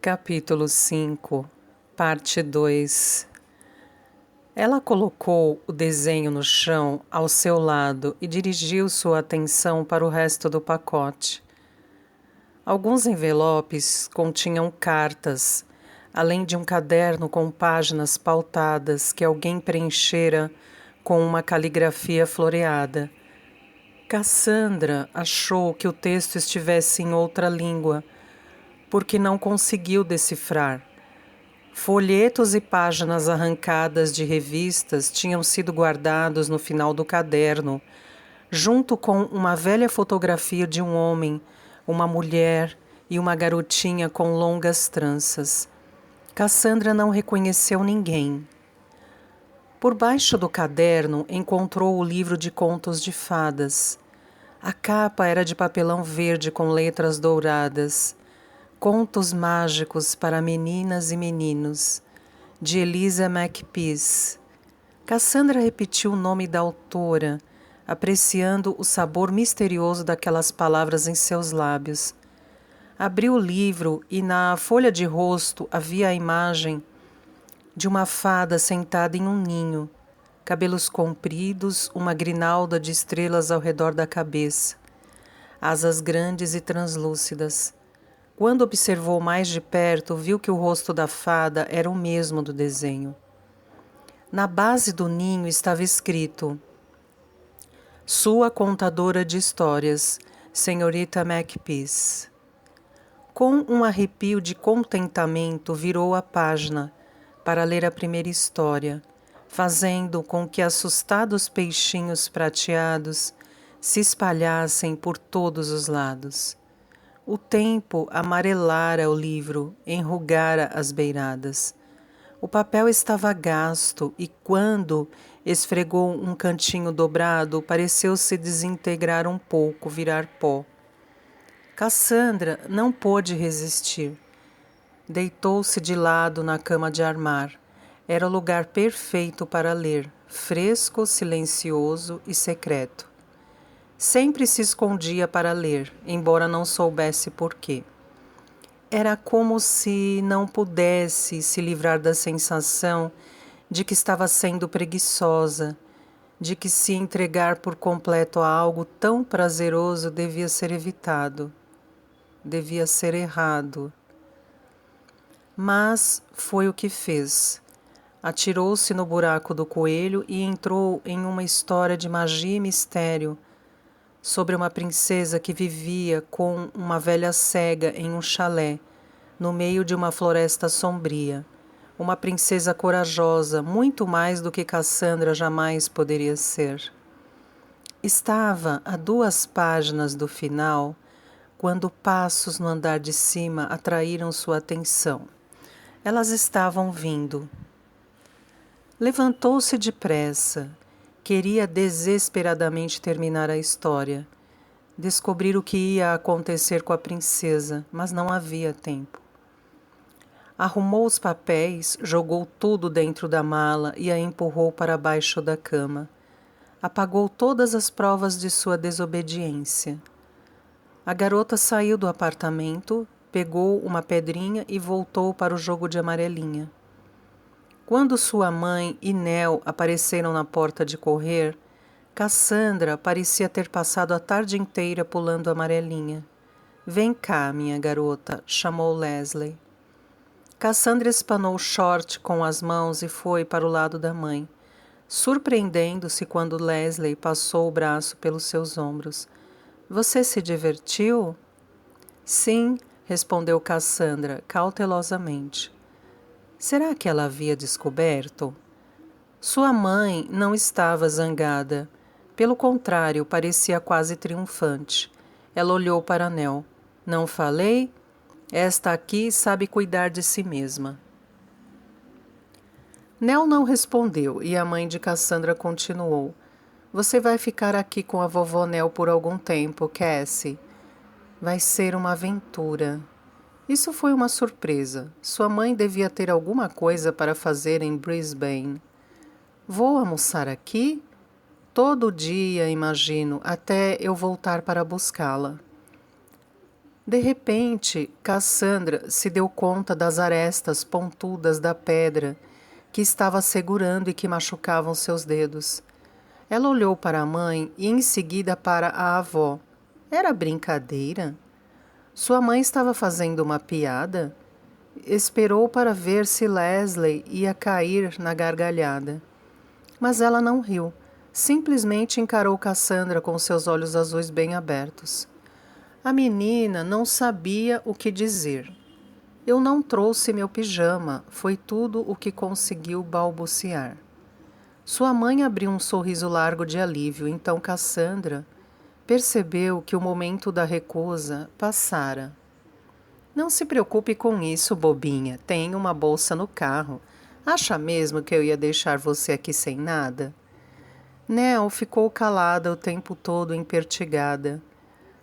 Capítulo 5, Parte 2. Ela colocou o desenho no chão ao seu lado e dirigiu sua atenção para o resto do pacote. Alguns envelopes continham cartas, além de um caderno com páginas pautadas que alguém preenchera com uma caligrafia floreada. Cassandra achou que o texto estivesse em outra língua, porque não conseguiu decifrar. Folhetos e páginas arrancadas de revistas tinham sido guardados no final do caderno, junto com uma velha fotografia de um homem, uma mulher e uma garotinha com longas tranças. Cassandra não reconheceu ninguém. Por baixo do caderno encontrou o livro de contos de fadas. A capa era de papelão verde com letras douradas. Contos Mágicos para Meninas e Meninos, de Eliza McPeace. Cassandra repetiu o nome da autora, apreciando o sabor misterioso daquelas palavras em seus lábios. Abriu o livro e na folha de rosto havia a imagem de uma fada sentada em um ninho, cabelos compridos, uma grinalda de estrelas ao redor da cabeça, asas grandes e translúcidas. Quando observou mais de perto, viu que o rosto da fada era o mesmo do desenho. Na base do ninho estava escrito: Sua contadora de histórias, Senhorita McPeace. Com um arrepio de contentamento, virou a página para ler a primeira história, fazendo com que assustados peixinhos prateados se espalhassem por todos os lados. O tempo amarelara o livro, enrugara as beiradas. O papel estava gasto e, quando esfregou um cantinho dobrado, pareceu se desintegrar um pouco, virar pó. Cassandra não pôde resistir. Deitou-se de lado na cama de armar. Era o lugar perfeito para ler, fresco, silencioso e secreto. Sempre se escondia para ler, embora não soubesse por quê. Era como se não pudesse se livrar da sensação de que estava sendo preguiçosa, de que se entregar por completo a algo tão prazeroso devia ser evitado, devia ser errado. Mas foi o que fez. Atirou-se no buraco do coelho e entrou em uma história de magia e mistério, sobre uma princesa que vivia com uma velha cega em um chalé, no meio de uma floresta sombria. Uma princesa corajosa, muito mais do que Cassandra jamais poderia ser. Estava a 2 páginas do final, quando passos no andar de cima atraíram sua atenção. Elas estavam vindo. Levantou-se depressa. Queria desesperadamente terminar a história, descobrir o que ia acontecer com a princesa, mas não havia tempo. Arrumou os papéis, jogou tudo dentro da mala e a empurrou para baixo da cama. Apagou todas as provas de sua desobediência. A garota saiu do apartamento, pegou uma pedrinha e voltou para o jogo de amarelinha. Quando sua mãe e Nell apareceram na porta de correr, Cassandra parecia ter passado a tarde inteira pulando a amarelinha. Vem cá, minha garota, chamou Leslie. Cassandra espanou o short com as mãos e foi para o lado da mãe, surpreendendo-se quando Leslie passou o braço pelos seus ombros. Você se divertiu? Sim, respondeu Cassandra, cautelosamente. Será que ela havia descoberto? Sua mãe não estava zangada. Pelo contrário, parecia quase triunfante. Ela olhou para Nell. Não falei? Esta aqui sabe cuidar de si mesma. Nell não respondeu e a mãe de Cassandra continuou. Você vai ficar aqui com a vovó Nell por algum tempo, Cassie. Vai ser uma aventura. Isso foi uma surpresa. Sua mãe devia ter alguma coisa para fazer em Brisbane. Vou almoçar aqui? Todo dia, imagino, até eu voltar para buscá-la. De repente, Cassandra se deu conta das arestas pontudas da pedra que estava segurando e que machucavam seus dedos. Ela olhou para a mãe e em seguida para a avó. Era brincadeira? Sua mãe estava fazendo uma piada? Esperou para ver se Leslie ia cair na gargalhada. Mas ela não riu. Simplesmente encarou Cassandra com seus olhos azuis bem abertos. A menina não sabia o que dizer. Eu não trouxe meu pijama, foi tudo o que conseguiu balbuciar. Sua mãe abriu um sorriso largo de alívio, então Cassandra percebeu que o momento da recusa passara. Não se preocupe com isso, bobinha. Tenho uma bolsa no carro. Acha mesmo que eu ia deixar você aqui sem nada? Nell ficou calada o tempo todo, impertigada.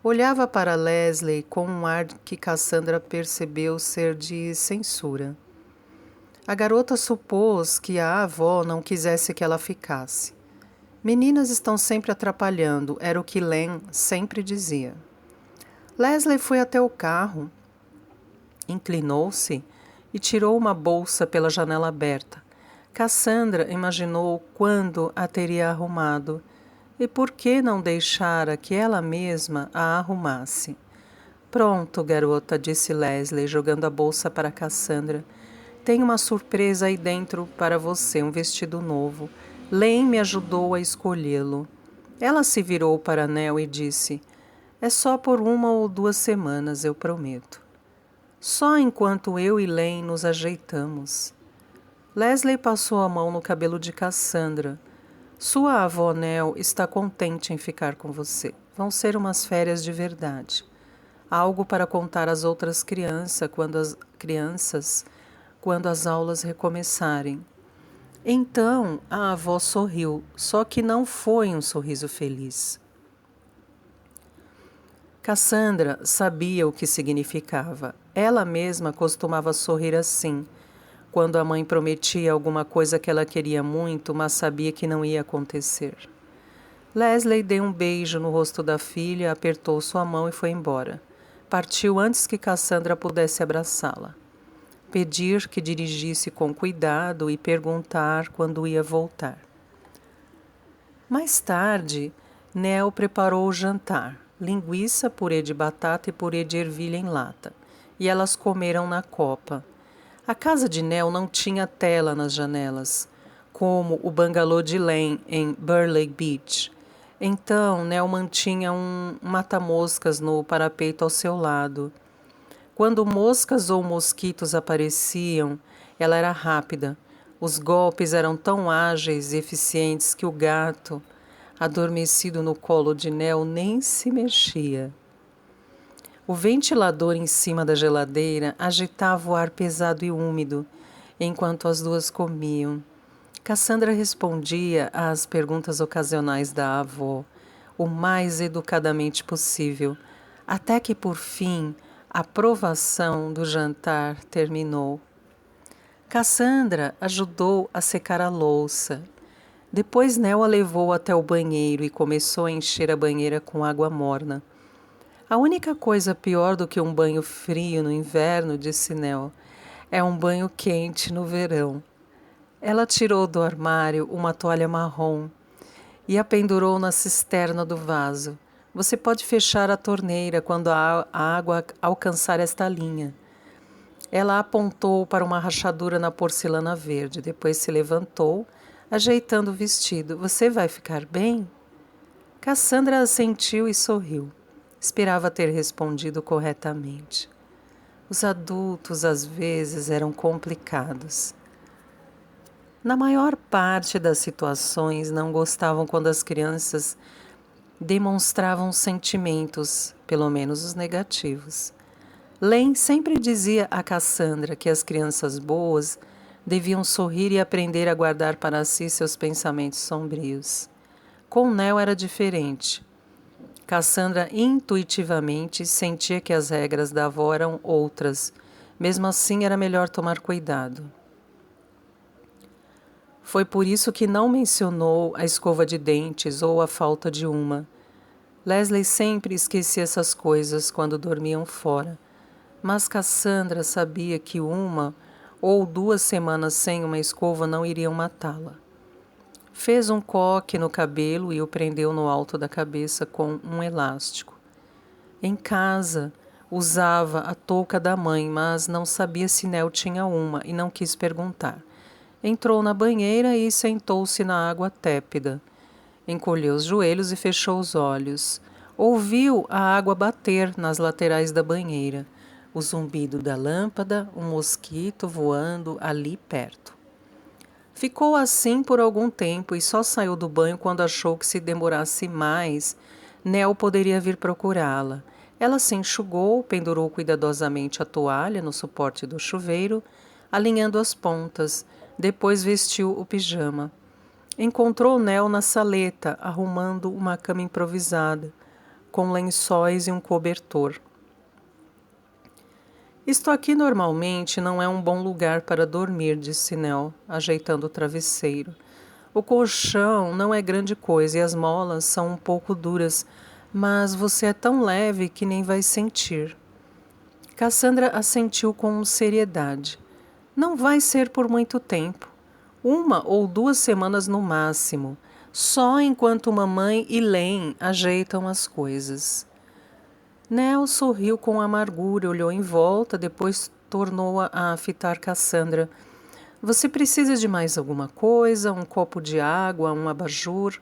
Olhava para Leslie com um ar que Cassandra percebeu ser de censura. A garota supôs que a avó não quisesse que ela ficasse. Meninas estão sempre atrapalhando, era o que Len sempre dizia. Leslie foi até o carro, inclinou-se e tirou uma bolsa pela janela aberta. Cassandra imaginou quando a teria arrumado e por que não deixara que ela mesma a arrumasse. Pronto, garota, disse Leslie, jogando a bolsa para Cassandra. Tem uma surpresa aí dentro para você, um vestido novo. Len me ajudou a escolhê-lo. Ela se virou para Nell e disse, é só por 1 ou 2 semanas, eu prometo. Só enquanto eu e Len nos ajeitamos. Leslie passou a mão no cabelo de Cassandra. Sua avó Nell está contente em ficar com você. Vão ser umas férias de verdade. Algo para contar às outras crianças quando as aulas recomeçarem. Então a avó sorriu, só que não foi um sorriso feliz. Cassandra sabia o que significava. Ela mesma costumava sorrir assim, quando a mãe prometia alguma coisa que ela queria muito, mas sabia que não ia acontecer. Leslie deu um beijo no rosto da filha, apertou sua mão e foi embora. Partiu antes que Cassandra pudesse abraçá-la. Pedir que dirigisse com cuidado e perguntar quando ia voltar. Mais tarde, Nell preparou o jantar. Linguiça, purê de batata e purê de ervilha em lata. E elas comeram na copa. A casa de Nell não tinha tela nas janelas, como o bangalô de Len em Burleigh Beach. Então, Nell mantinha um mata-moscas no parapeito ao seu lado. Quando moscas ou mosquitos apareciam, ela era rápida. Os golpes eram tão ágeis e eficientes que o gato, adormecido no colo de Nell, nem se mexia. O ventilador em cima da geladeira agitava o ar pesado e úmido, enquanto as duas comiam. Cassandra respondia às perguntas ocasionais da avó, o mais educadamente possível, até que, por fim, a provação do jantar terminou. Cassandra ajudou a secar a louça. Depois Nell a levou até o banheiro e começou a encher a banheira com água morna. A única coisa pior do que um banho frio no inverno, disse Nell, é um banho quente no verão. Ela tirou do armário uma toalha marrom e a pendurou na cisterna do vaso. Você pode fechar a torneira quando a água alcançar esta linha. Ela apontou para uma rachadura na porcelana verde. Depois se levantou, ajeitando o vestido. Você vai ficar bem? Cassandra assentiu e sorriu. Esperava ter respondido corretamente. Os adultos, às vezes, eram complicados. Na maior parte das situações, não gostavam quando as crianças demonstravam sentimentos, pelo menos os negativos. Len sempre dizia a Cassandra que as crianças boas deviam sorrir e aprender a guardar para si seus pensamentos sombrios. Com Nell era diferente. Cassandra intuitivamente sentia que as regras da avó eram outras. Mesmo assim, era melhor tomar cuidado. Foi por isso que não mencionou a escova de dentes ou a falta de uma. Leslie sempre esquecia essas coisas quando dormiam fora, mas Cassandra sabia que 1 ou 2 semanas sem uma escova não iriam matá-la. Fez um coque no cabelo e o prendeu no alto da cabeça com um elástico. Em casa, usava a touca da mãe, mas não sabia se Nell tinha uma e não quis perguntar. Entrou na banheira e sentou-se na água tépida. Encolheu os joelhos e fechou os olhos. Ouviu a água bater nas laterais da banheira, o zumbido da lâmpada, um mosquito voando ali perto. Ficou assim por algum tempo e só saiu do banho quando achou que se demorasse mais, Nell poderia vir procurá-la. Ela se enxugou, pendurou cuidadosamente a toalha no suporte do chuveiro, alinhando as pontas, depois vestiu o pijama. Encontrou Nell na saleta, arrumando uma cama improvisada, com lençóis e um cobertor. Isto aqui normalmente não é um bom lugar para dormir, disse Nell, ajeitando o travesseiro. O colchão não é grande coisa e as molas são um pouco duras, mas você é tão leve que nem vai sentir. Cassandra assentiu com seriedade. Não vai ser por muito tempo. 1 ou 2 semanas no máximo, só enquanto mamãe e Len ajeitam as coisas. Nell sorriu com amargura, olhou em volta, depois tornou a fitar Cassandra. Você precisa de mais alguma coisa? Um copo de água, um abajur?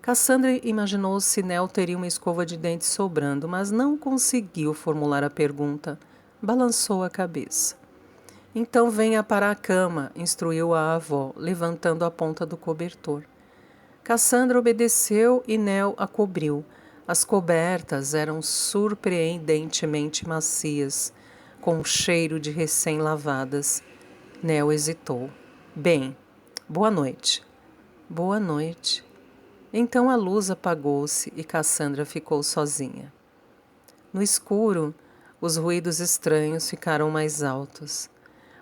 Cassandra imaginou se Nell teria uma escova de dentes sobrando, mas não conseguiu formular a pergunta. Balançou a cabeça. Então venha para a cama, instruiu a avó, levantando a ponta do cobertor. Cassandra obedeceu e Nell a cobriu. As cobertas eram surpreendentemente macias, com um cheiro de recém-lavadas. Nell hesitou. Bem, boa noite. Boa noite. Então a luz apagou-se e Cassandra ficou sozinha. No escuro, os ruídos estranhos ficaram mais altos.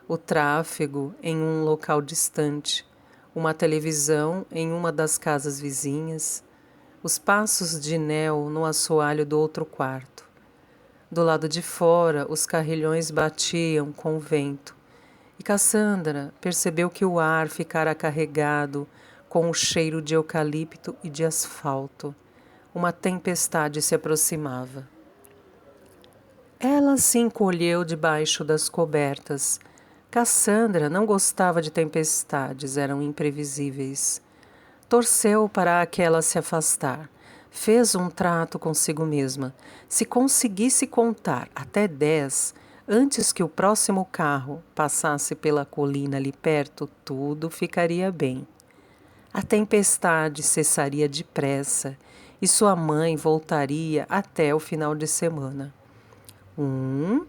O tráfego em um local distante, uma televisão em uma das casas vizinhas, os passos de Nell no assoalho do outro quarto. Do lado de fora, os carrilhões batiam com o vento, e Cassandra percebeu que o ar ficara carregado com o cheiro de eucalipto e de asfalto. Uma tempestade se aproximava. Ela se encolheu debaixo das cobertas. Cassandra não gostava de tempestades, eram imprevisíveis. Torceu para aquela se afastar. Fez um trato consigo mesma. Se conseguisse contar até 10, antes que o próximo carro passasse pela colina ali perto, tudo ficaria bem. A tempestade cessaria depressa e sua mãe voltaria até o final de semana. 1,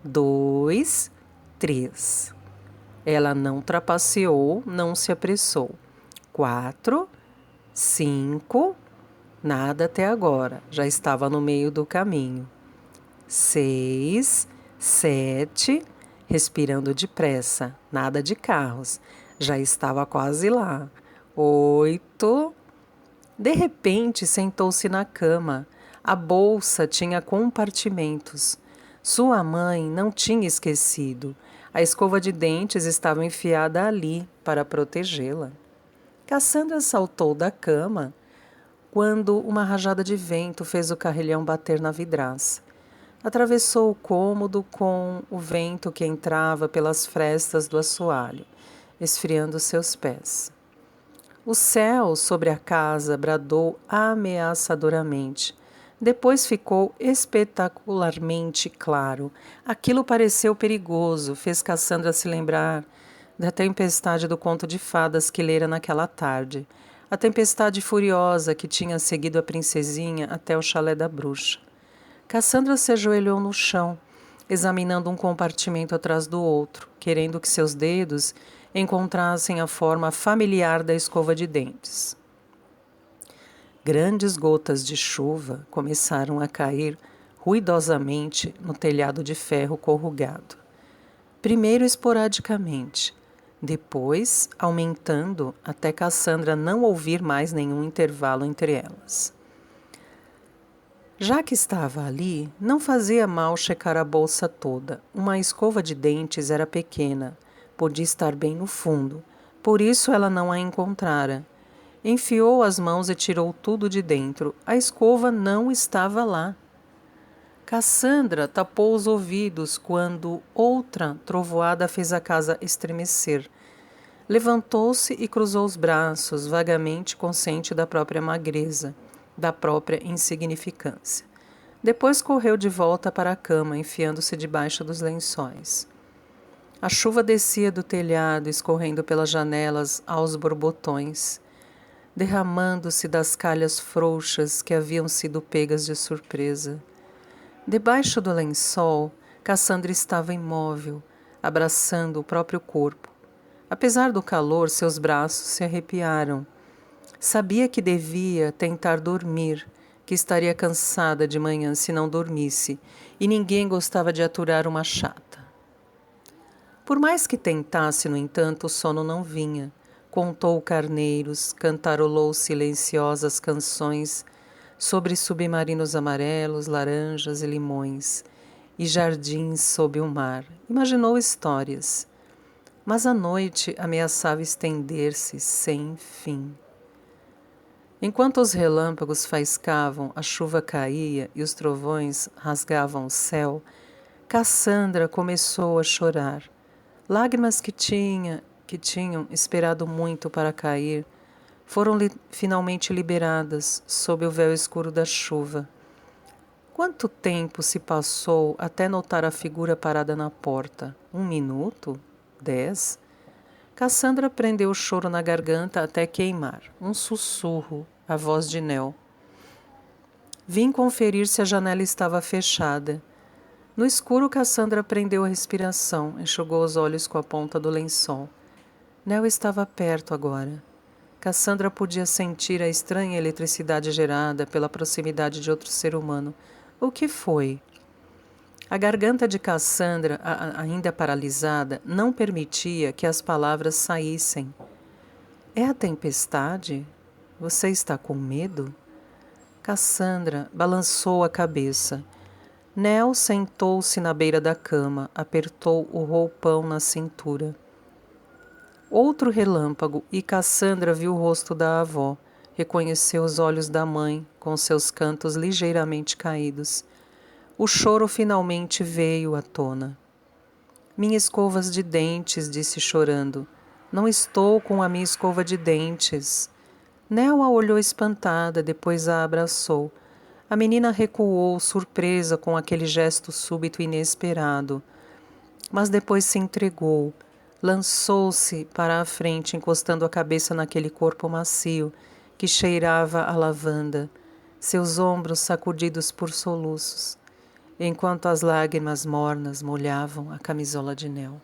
2, 3. Ela não trapaceou, não se apressou. 4, 5, nada até agora, já estava no meio do caminho. 6, 7, respirando depressa, nada de carros, já estava quase lá. 8, de repente sentou-se na cama. A bolsa tinha compartimentos. Sua mãe não tinha esquecido. A escova de dentes estava enfiada ali para protegê-la. Cassandra saltou da cama quando uma rajada de vento fez o carrilhão bater na vidraça. Atravessou o cômodo com o vento que entrava pelas frestas do assoalho, esfriando seus pés. O céu sobre a casa bradou ameaçadoramente. Depois ficou espetacularmente claro. Aquilo pareceu perigoso, fez Cassandra se lembrar da tempestade do conto de fadas que lera naquela tarde. A tempestade furiosa que tinha seguido a princesinha até o chalé da bruxa. Cassandra se ajoelhou no chão, examinando um compartimento atrás do outro, querendo que seus dedos encontrassem a forma familiar da escova de dentes. Grandes gotas de chuva começaram a cair ruidosamente no telhado de ferro corrugado. Primeiro esporadicamente, depois aumentando até Cassandra não ouvir mais nenhum intervalo entre elas. Já que estava ali, não fazia mal checar a bolsa toda. Uma escova de dentes era pequena, podia estar bem no fundo, por isso ela não a encontrara. Enfiou as mãos e tirou tudo de dentro. A escova não estava lá. Cassandra tapou os ouvidos quando outra trovoada fez a casa estremecer. Levantou-se e cruzou os braços, vagamente consciente da própria magreza, da própria insignificância. Depois correu de volta para a cama, enfiando-se debaixo dos lençóis. A chuva descia do telhado, escorrendo pelas janelas aos borbotões, derramando-se das calhas frouxas que haviam sido pegas de surpresa. Debaixo do lençol, Cassandra estava imóvel, abraçando o próprio corpo. Apesar do calor, seus braços se arrepiaram. Sabia que devia tentar dormir, que estaria cansada de manhã se não dormisse, e ninguém gostava de aturar uma chata. Por mais que tentasse, no entanto, o sono não vinha. Contou carneiros, cantarolou silenciosas canções sobre submarinos amarelos, laranjas e limões, e jardins sob o mar. Imaginou histórias. Mas a noite ameaçava estender-se sem fim. Enquanto os relâmpagos faiscavam, a chuva caía e os trovões rasgavam o céu, Cassandra começou a chorar. Lágrimas que tinham esperado muito para cair, foram finalmente liberadas sob o véu escuro da chuva. Quanto tempo se passou até notar a figura parada na porta? 1 minuto? 10? Cassandra prendeu o choro na garganta até queimar. Um sussurro, a voz de Nel. Vim conferir se a janela estava fechada. No escuro, Cassandra prendeu a respiração, enxugou os olhos com a ponta do lençol. Nel estava perto agora. Cassandra podia sentir a estranha eletricidade gerada pela proximidade de outro ser humano. O que foi? A garganta de Cassandra, ainda paralisada, não permitia que as palavras saíssem. É a tempestade? Você está com medo? Cassandra balançou a cabeça. Nel sentou-se na beira da cama, apertou o roupão na cintura. Outro relâmpago e Cassandra viu o rosto da avó. Reconheceu os olhos da mãe, com seus cantos ligeiramente caídos. O choro finalmente veio à tona. Minha escova de dentes, disse chorando. Não estou com a minha escova de dentes. Nel a olhou espantada, depois a abraçou. A menina recuou, surpresa com aquele gesto súbito e inesperado. Mas depois se entregou. Lançou-se para a frente, encostando a cabeça naquele corpo macio que cheirava a lavanda, seus ombros sacudidos por soluços, enquanto as lágrimas mornas molhavam a camisola de Nel.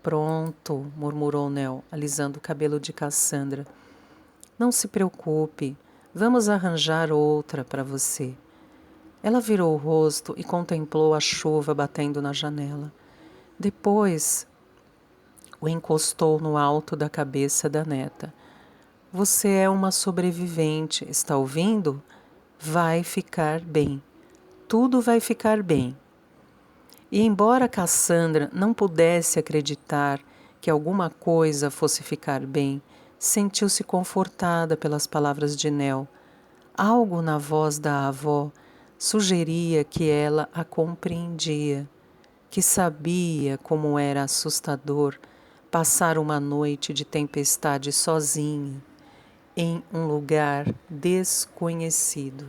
Pronto, murmurou Nel, alisando o cabelo de Cassandra. Não se preocupe, vamos arranjar outra para você. Ela virou o rosto e contemplou a chuva batendo na janela. Depois o encostou no alto da cabeça da neta. Você é uma sobrevivente, está ouvindo? Vai ficar bem. Tudo vai ficar bem. E embora Cassandra não pudesse acreditar que alguma coisa fosse ficar bem, sentiu-se confortada pelas palavras de Nel. Algo na voz da avó sugeria que ela a compreendia, que sabia como era assustador passar uma noite de tempestade sozinha, em um lugar desconhecido.